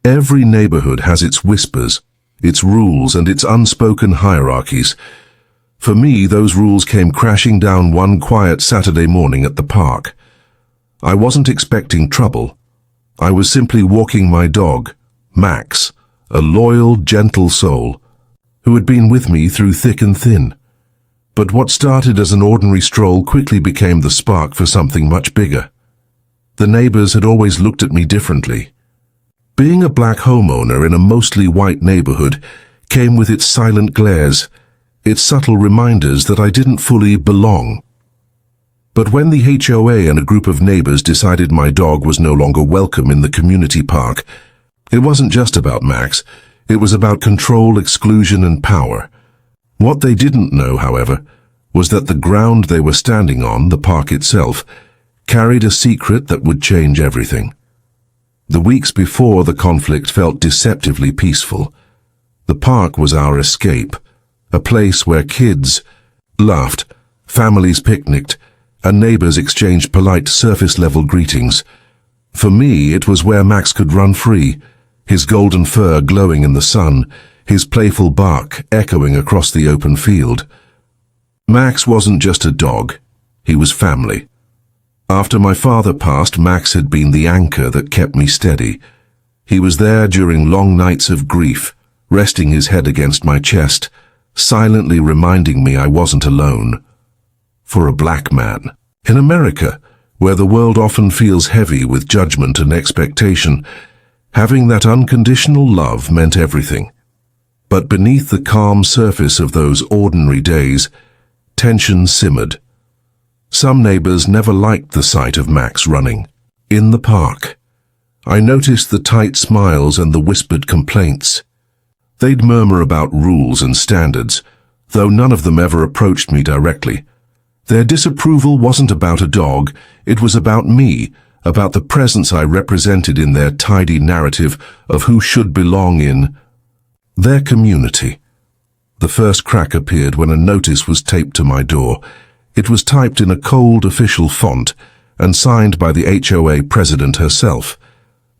Every neighborhood has its whispers, its rules, and its unspoken hierarchies. For me, those rules came crashing down one quiet Saturday morning at the park. I wasn't expecting trouble. I was simply walking my dog, Max, a loyal, gentle soul, who had been with me through thick and thin. But what started as an ordinary stroll quickly became the spark for something much bigger. The neighbors had always looked at me differently. Being a black homeowner in a mostly white neighborhood came with its silent glares, its subtle reminders that I didn't fully belong. But when the HOA and a group of neighbors decided my dog was no longer welcome in the community park, it wasn't just about Max. It was about control, exclusion, and power. What they didn't know, however, was that the ground they were standing on, the park itself, carried a secret that would change everything. The weeks before, the conflict felt deceptively peaceful. The park was our escape, a place where kids laughed, families picnicked, and neighbors exchanged polite surface-level greetings. For me, it was where Max could run free, his golden fur glowing in the sun, his playful bark echoing across the open field. Max wasn't just a dog, he was family. After my father passed, Max had been the anchor that kept me steady. He was there during long nights of grief, resting his head against my chest, silently reminding me I wasn't alone. For a black man, in America, where the world often feels heavy with judgment and expectation, having that unconditional love meant everything. But beneath the calm surface of those ordinary days, tension simmered. Some neighbors never liked the sight of Max running. In the park, I noticed the tight smiles and the whispered complaints. They'd murmur about rules and standards, though none of them ever approached me directly. Their disapproval wasn't about a dog, it was about me, about the presence I represented in their tidy narrative of who should belong in their community. The first crack appeared when a notice was taped to my door. It was typed in a cold official font and signed by the HOA president herself.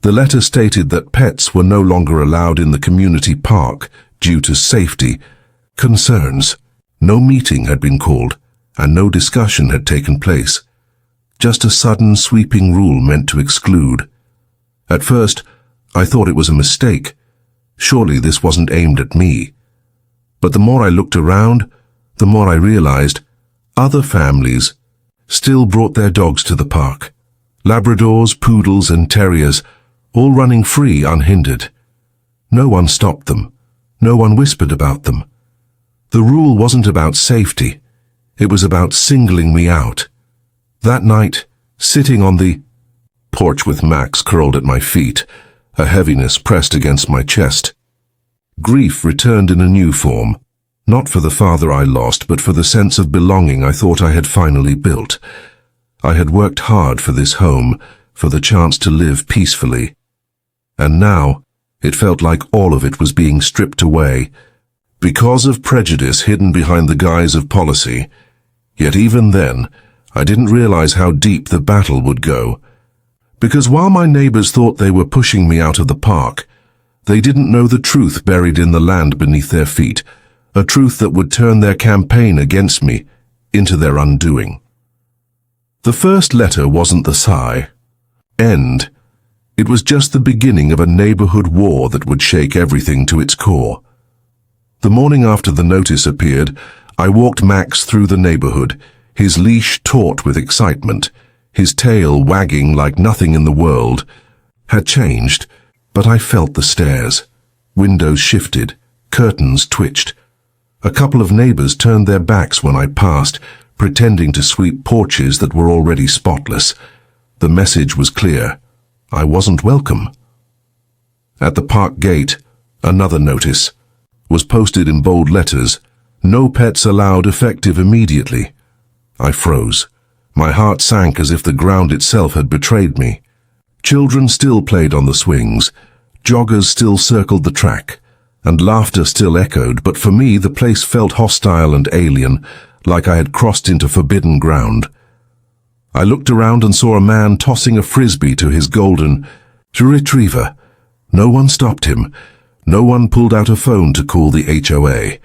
The letter stated that pets were no longer allowed in the community park due to safety concerns. No meeting had been called, and no discussion had taken place. Just a sudden sweeping rule meant to exclude. At first, I thought it was a mistake. Surely this wasn't aimed at me. But the more I looked around, the more I realized other families still brought their dogs to the park. Labradors, poodles, and terriers, all running free unhindered. No one stopped them. No one whispered about them. The rule wasn't about safety. It was about singling me out. That night, sitting on the porch with Max curled at my feet, a heaviness pressed against my chest. Grief returned in a new form, not for the father I lost, but for the sense of belonging I thought I had finally built. I had worked hard for this home, for the chance to live peacefully. And now, it felt like all of it was being stripped away, because of prejudice hidden behind the guise of policy. Yet even then, I didn't realize how deep the battle would go. Because while my neighbors thought they were pushing me out of the park, they didn't know the truth buried in the land beneath their feet, a truth that would turn their campaign against me into their undoing. The first letter wasn't the sigh. End. It was just the beginning of a neighborhood war that would shake everything to its core. The morning after the notice appeared, I walked Max through the neighborhood, his leash taut with excitement, his tail wagging like nothing in the world had changed, but I felt the stares. Windows shifted, curtains twitched. A couple of neighbors turned their backs when I passed, pretending to sweep porches that were already spotless. The message was clear. I wasn't welcome. At the park gate, another notice was posted in bold letters. No pets allowed, effective immediately. I froze. My heart sank as if the ground itself had betrayed me. Children still played on the swings, joggers still circled the track, and laughter still echoed, but for me the place felt hostile and alien, like I had crossed into forbidden ground. I looked around and saw a man tossing a frisbee to his golden retriever, No one stopped him. No one pulled out a phone to call the HOA.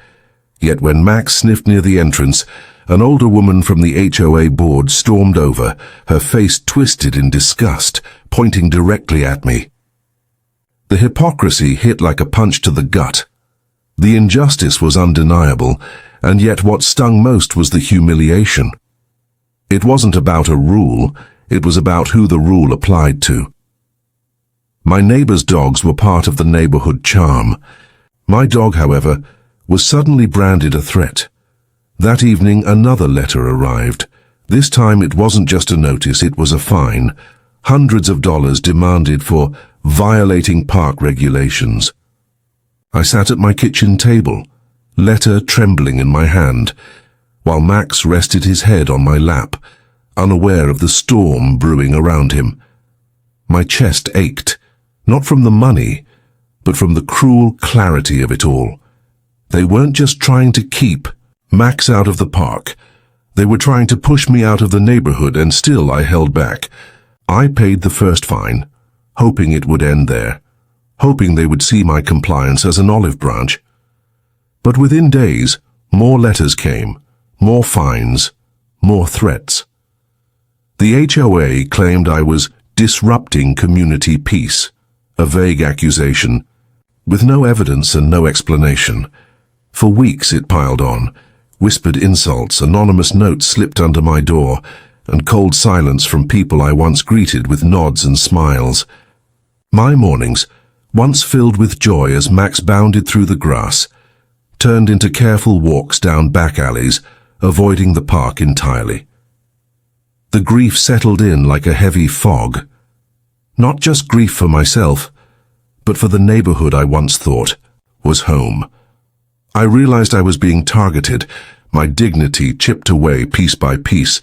Yet when Max sniffed near the entrance, an older woman from the HOA board stormed over, her face twisted in disgust, pointing directly at me. The hypocrisy hit like a punch to the gut. The injustice was undeniable, and yet what stung most was the humiliation. It wasn't about a rule, it was about who the rule applied to. My neighbor's dogs were part of the neighborhood charm. My dog, however, was suddenly branded a threat. That evening, another letter arrived. This time it wasn't just a notice, it was a fine. Hundreds of dollars demanded for violating park regulations. I sat at my kitchen table, letter trembling in my hand, while Max rested his head on my lap, unaware of the storm brewing around him. My chest ached, not from the money, but from the cruel clarity of it all. They weren't just trying to keep Max out of the park. They were trying to push me out of the neighborhood, and still I held back. I paid the first fine, hoping it would end there, hoping they would see my compliance as an olive branch. But within days, more letters came, more fines, more threats. The HOA claimed I was disrupting community peace, a vague accusation, with no evidence and no explanation. For weeks it piled on. Whispered insults, anonymous notes slipped under my door, and cold silence from people I once greeted with nods and smiles. My mornings, once filled with joy as Max bounded through the grass, turned into careful walks down back alleys, avoiding the park entirely. The grief settled in like a heavy fog. Not just grief for myself, but for the neighborhood I once thought was home. I realized I was being targeted, my dignity chipped away piece by piece.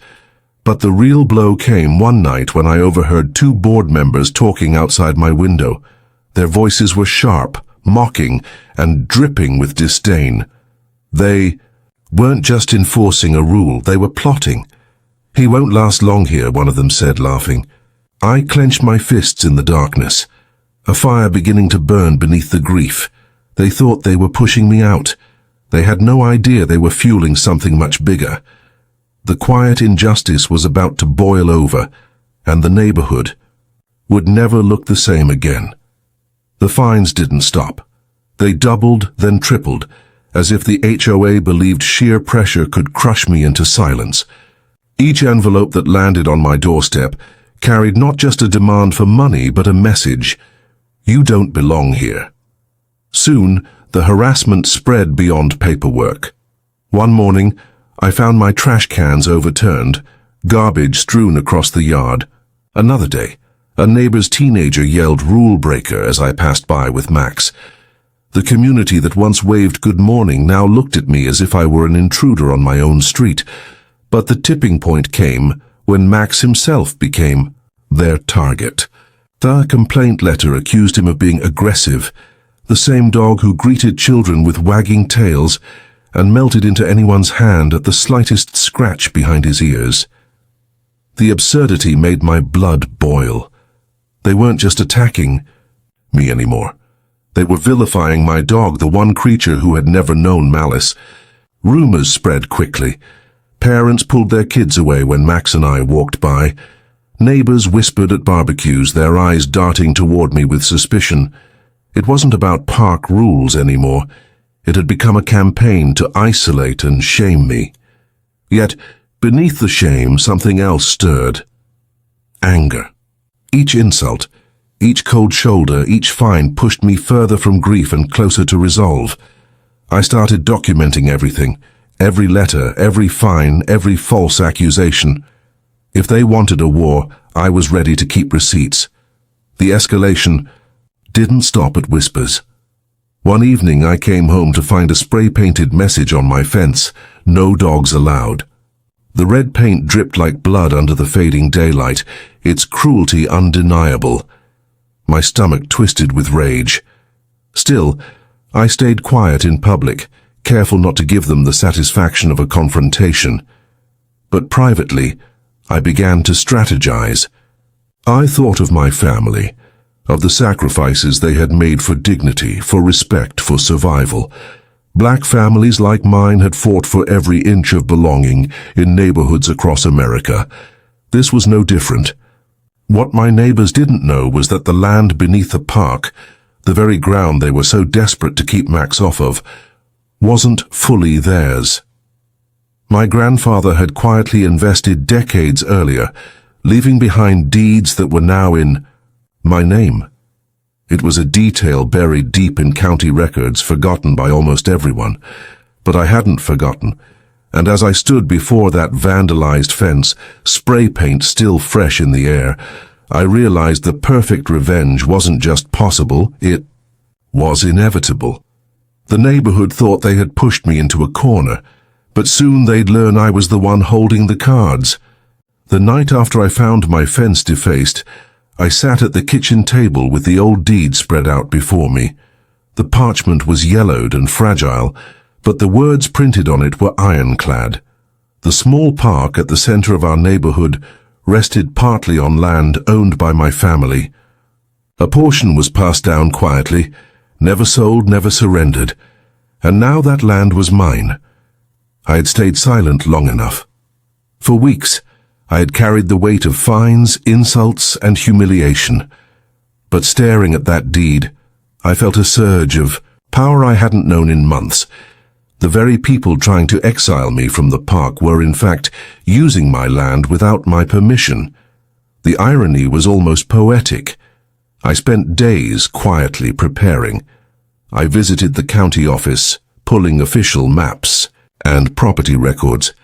But the real blow came one night when I overheard two board members talking outside my window. Their voices were sharp, mocking, and dripping with disdain. They weren't just enforcing a rule, they were plotting. "He won't last long here," one of them said, laughing. I clenched my fists in the darkness, a fire beginning to burn beneath the grief. They thought they were pushing me out. They had no idea they were fueling something much bigger. The quiet injustice was about to boil over, and the neighborhood would never look the same again. The fines didn't stop. They doubled, then tripled, as if the HOA believed sheer pressure could crush me into silence. Each envelope that landed on my doorstep carried not just a demand for money, but a message: you don't belong here. Soon, the harassment spread beyond paperwork. One morning, I found my trash cans overturned, garbage strewn across the yard. Another day, a neighbor's teenager yelled "rule breaker" as I passed by with Max. The community that once waved good morning now looked at me as if I were an intruder on my own street. But the tipping point came when Max himself became their target. The complaint letter accused him of being aggressive, the same dog who greeted children with wagging tails and melted into anyone's hand at the slightest scratch behind his ears. The absurdity made my blood boil. They weren't just attacking me anymore. They were vilifying my dog, the one creature who had never known malice. Rumors spread quickly. Parents pulled their kids away when Max and I walked by. Neighbors whispered at barbecues, their eyes darting toward me with suspicion. It wasn't about park rules anymore. It had become a campaign to isolate and shame me. Yet, beneath the shame, something else stirred. Anger. Each insult, each cold shoulder, each fine pushed me further from grief and closer to resolve. I started documenting everything, every letter, every fine, every false accusation. If they wanted a war, I was ready to keep receipts. The escalation didn't stop at whispers. One evening I came home to find a spray-painted message on my fence: "No dogs allowed." The red paint dripped like blood under the fading daylight, its cruelty undeniable. My stomach twisted with rage. Still, I stayed quiet in public, careful not to give them the satisfaction of a confrontation. But privately, I began to strategize. I thought of my family, of the sacrifices they had made for dignity, for respect, for survival. Black families like mine had fought for every inch of belonging in neighborhoods across America. This was no different. What my neighbors didn't know was that the land beneath the park, the very ground they were so desperate to keep Max off of, wasn't fully theirs. My grandfather had quietly invested decades earlier, leaving behind deeds that were now in my name. It was a detail buried deep in county records, forgotten by almost everyone. But I hadn't forgotten, and as I stood before that vandalized fence, spray paint still fresh in the air, I realized that perfect revenge wasn't just possible, it was inevitable. The neighborhood thought they had pushed me into a corner, but soon they'd learn I was the one holding the cards. The night after I found my fence defaced, I sat at the kitchen table with the old deed spread out before me. The parchment was yellowed and fragile, but the words printed on it were ironclad. The small park at the center of our neighborhood rested partly on land owned by my family. A portion was passed down quietly, never sold, never surrendered, and now that land was mine. I had stayed silent long enough. For weeks, I had carried the weight of fines, insults, and humiliation. But staring at that deed, I felt a surge of power I hadn't known in months. The very people trying to exile me from the park were, in fact, using my land without my permission. The irony was almost poetic. I spent days quietly preparing. I visited the county office, pulling official maps and property records.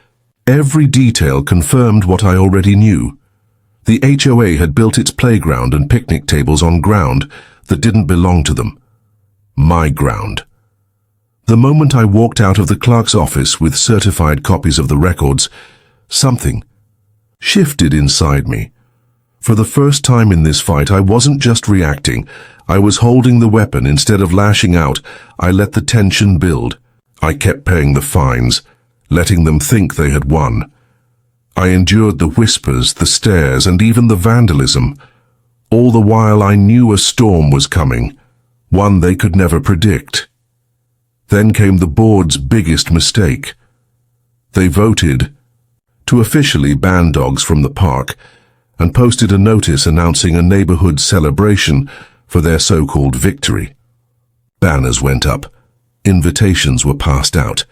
Every detail confirmed what I already knew. The HOA had built its playground and picnic tables on ground that didn't belong to them. My ground. The moment I walked out of the clerk's office with certified copies of the records, something shifted inside me. For the first time in this fight, I wasn't just reacting. I was holding the weapon. Instead of lashing out, I let the tension build. I kept paying the fines, letting them think they had won. I endured the whispers, the stares, and even the vandalism. All the while I knew a storm was coming, one they could never predict. Then came the board's biggest mistake. They voted to officially ban dogs from the park and posted a notice announcing a neighborhood celebration for their so-called victory. Banners went up. Invitations were passed out.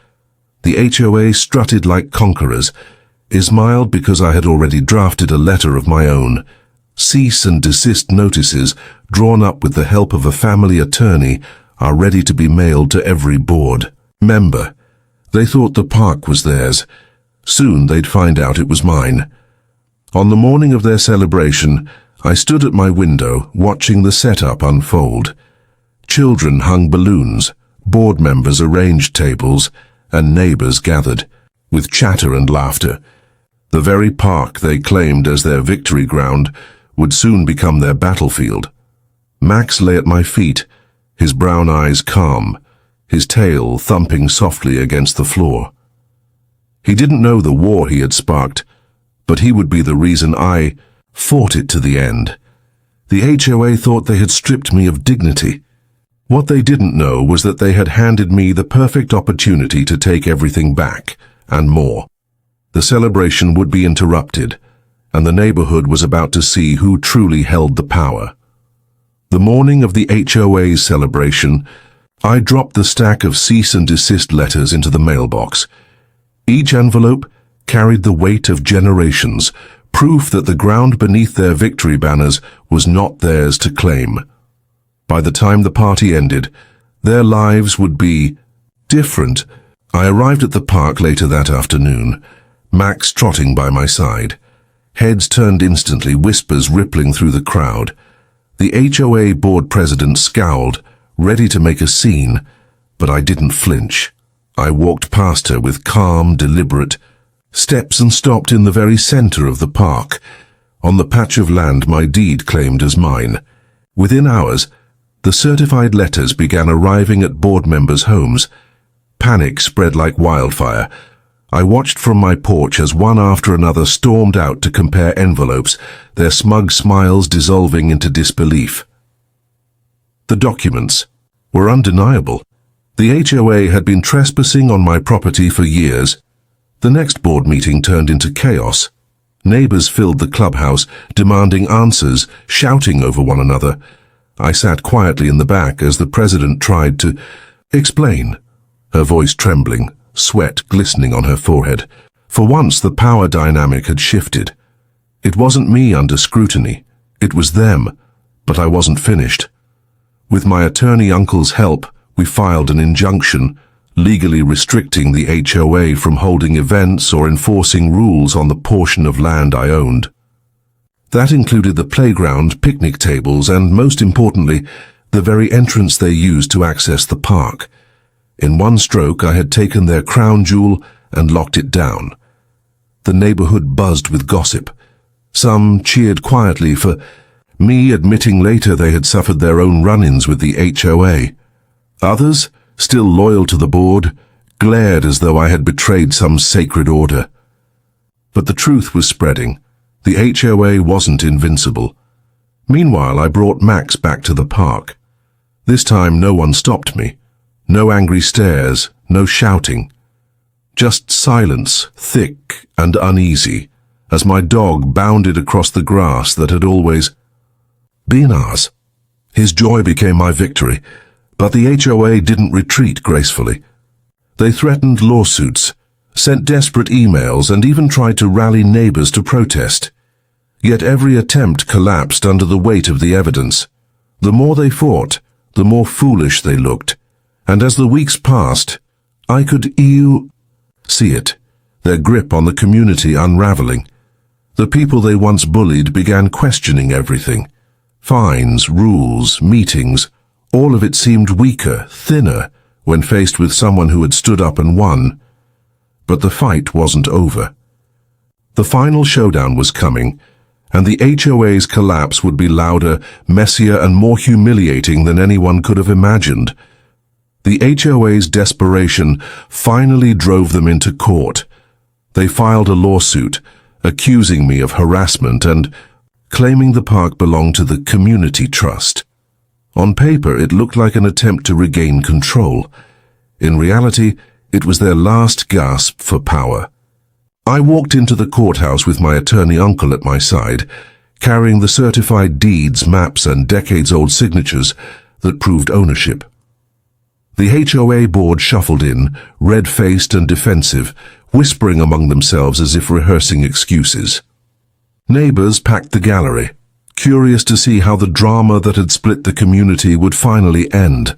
The HOA strutted like conquerors. I smiled because I had already drafted a letter of my own. Cease and desist notices, drawn up with the help of a family attorney, are ready to be mailed to every board member. They thought the park was theirs. Soon they'd find out it was mine. On the morning of their celebration, I stood at my window watching the setup unfold. Children hung balloons, board members arranged tables, and neighbors gathered, with chatter and laughter. The very park they claimed as their victory ground would soon become their battlefield. Max lay at my feet, his brown eyes calm, his tail thumping softly against the floor. He didn't know the war he had sparked, but he would be the reason I fought it to the end. The HOA thought they had stripped me of dignity. What they didn't know was that they had handed me the perfect opportunity to take everything back, and more. The celebration would be interrupted, and the neighborhood was about to see who truly held the power. The morning of the HOA's celebration, I dropped the stack of cease and desist letters into the mailbox. Each envelope carried the weight of generations, proof that the ground beneath their victory banners was not theirs to claim. By the time the party ended, their lives would be different. I arrived at the park later that afternoon, Max trotting by my side. Heads turned instantly, whispers rippling through the crowd. The HOA board president scowled, ready to make a scene, but I didn't flinch. I walked past her with calm, deliberate steps and stopped in the very center of the park, on the patch of land my deed claimed as mine. Within hours, the certified letters began arriving at board members' homes. Panic spread like wildfire. I watched from my porch as one after another stormed out to compare envelopes, their smug smiles dissolving into disbelief. The documents were undeniable. The HOA had been trespassing on my property for years. The next board meeting turned into chaos. Neighbors filled the clubhouse, demanding answers, shouting over one another. I sat quietly in the back as the president tried to explain, her voice trembling, sweat glistening on her forehead. For once, the power dynamic had shifted. It wasn't me under scrutiny. It was them, but I wasn't finished. With my attorney uncle's help, we filed an injunction, legally restricting the HOA from holding events or enforcing rules on the portion of land I owned. That included the playground, picnic tables, and, most importantly, the very entrance they used to access the park. In one stroke, I had taken their crown jewel and locked it down. The neighborhood buzzed with gossip. Some cheered quietly for me, admitting later they had suffered their own run-ins with the HOA. Others, still loyal to the board, glared as though I had betrayed some sacred order. But the truth was spreading. The HOA wasn't invincible. Meanwhile, I brought Max back to the park. This time, no one stopped me. No angry stares, no shouting. Just silence, thick and uneasy, as my dog bounded across the grass that had always been ours. His joy became my victory, but the HOA didn't retreat gracefully. They threatened lawsuits, sent desperate emails, and even tried to rally neighbors to protest. Yet every attempt collapsed under the weight of the evidence. The more they fought, the more foolish they looked. And as the weeks passed, I could see it, their grip on the community unraveling. The people they once bullied began questioning everything. Fines, rules, meetings, all of it seemed weaker, thinner, when faced with someone who had stood up and won. But the fight wasn't over. The final showdown was coming, and the HOA's collapse would be louder, messier, and more humiliating than anyone could have imagined. The HOA's desperation finally drove them into court. They filed a lawsuit, accusing me of harassment and claiming the park belonged to the community trust. On paper, it looked like an attempt to regain control. In reality, it was their last gasp for power. I walked into the courthouse with my attorney uncle at my side, carrying the certified deeds, maps, and decades-old signatures that proved ownership. The HOA board shuffled in, red-faced and defensive, whispering among themselves as if rehearsing excuses. Neighbors packed the gallery, curious to see how the drama that had split the community would finally end.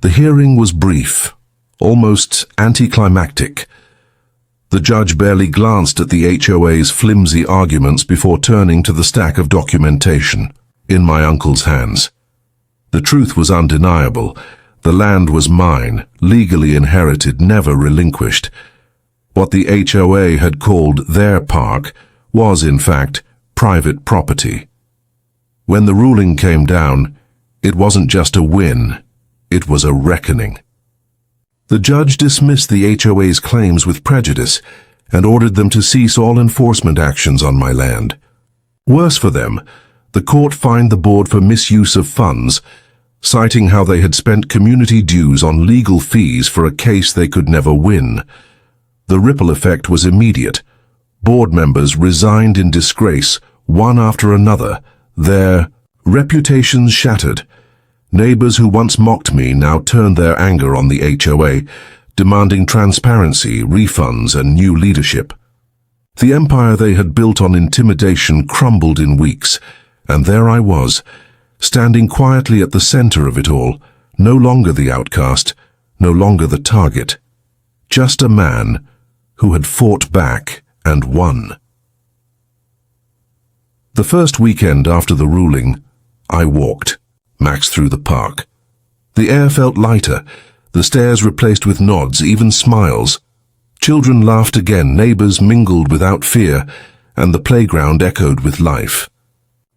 The hearing was brief, almost anticlimactic. The judge barely glanced at the HOA's flimsy arguments before turning to the stack of documentation in my uncle's hands. The truth was undeniable. The land was mine, legally inherited, never relinquished. What the HOA had called their park was, in fact, private property. When the ruling came down, it wasn't just a win, it was a reckoning. The judge dismissed the HOA's claims with prejudice and ordered them to cease all enforcement actions on my land. Worse for them, the court fined the board for misuse of funds, citing how they had spent community dues on legal fees for a case they could never win. The ripple effect was immediate. Board members resigned in disgrace, one after another, their reputations shattered. Neighbors who once mocked me now turned their anger on the HOA, demanding transparency, refunds, and new leadership. The empire they had built on intimidation crumbled in weeks, and there I was, standing quietly at the center of it all, no longer the outcast, no longer the target, just a man who had fought back and won. The first weekend after the ruling, I walked Max through the park. The air felt lighter, the stares replaced with nods, even smiles. Children laughed again, neighbors mingled without fear, and the playground echoed with life.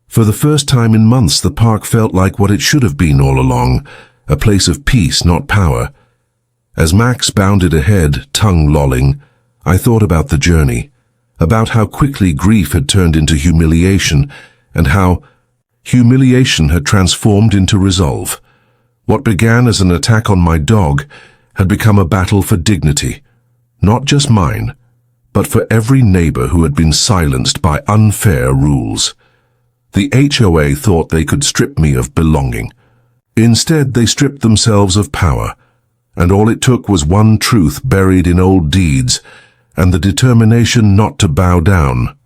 For the first time in months, the park felt like what it should have been all along, a place of peace, not power. As Max bounded ahead, tongue lolling, I thought about the journey, about how quickly grief had turned into humiliation, and how humiliation had transformed into resolve. What began as an attack on my dog had become a battle for dignity, not just mine, but for every neighbor who had been silenced by unfair rules. The HOA thought they could strip me of belonging. Instead, they stripped themselves of power, and all it took was one truth buried in old deeds and the determination not to bow down.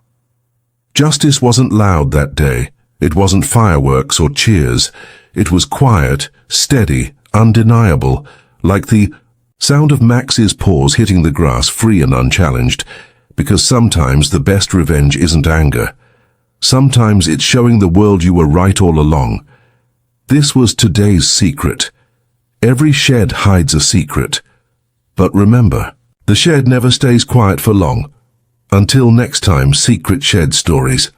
Justice wasn't loud that day. It wasn't fireworks or cheers. It was quiet, steady, undeniable, like the sound of Max's paws hitting the grass free and unchallenged, because sometimes the best revenge isn't anger. Sometimes it's showing the world you were right all along. This was today's secret. Every shed hides a secret. But remember, the shed never stays quiet for long. Until next time, Secret Shed Stories.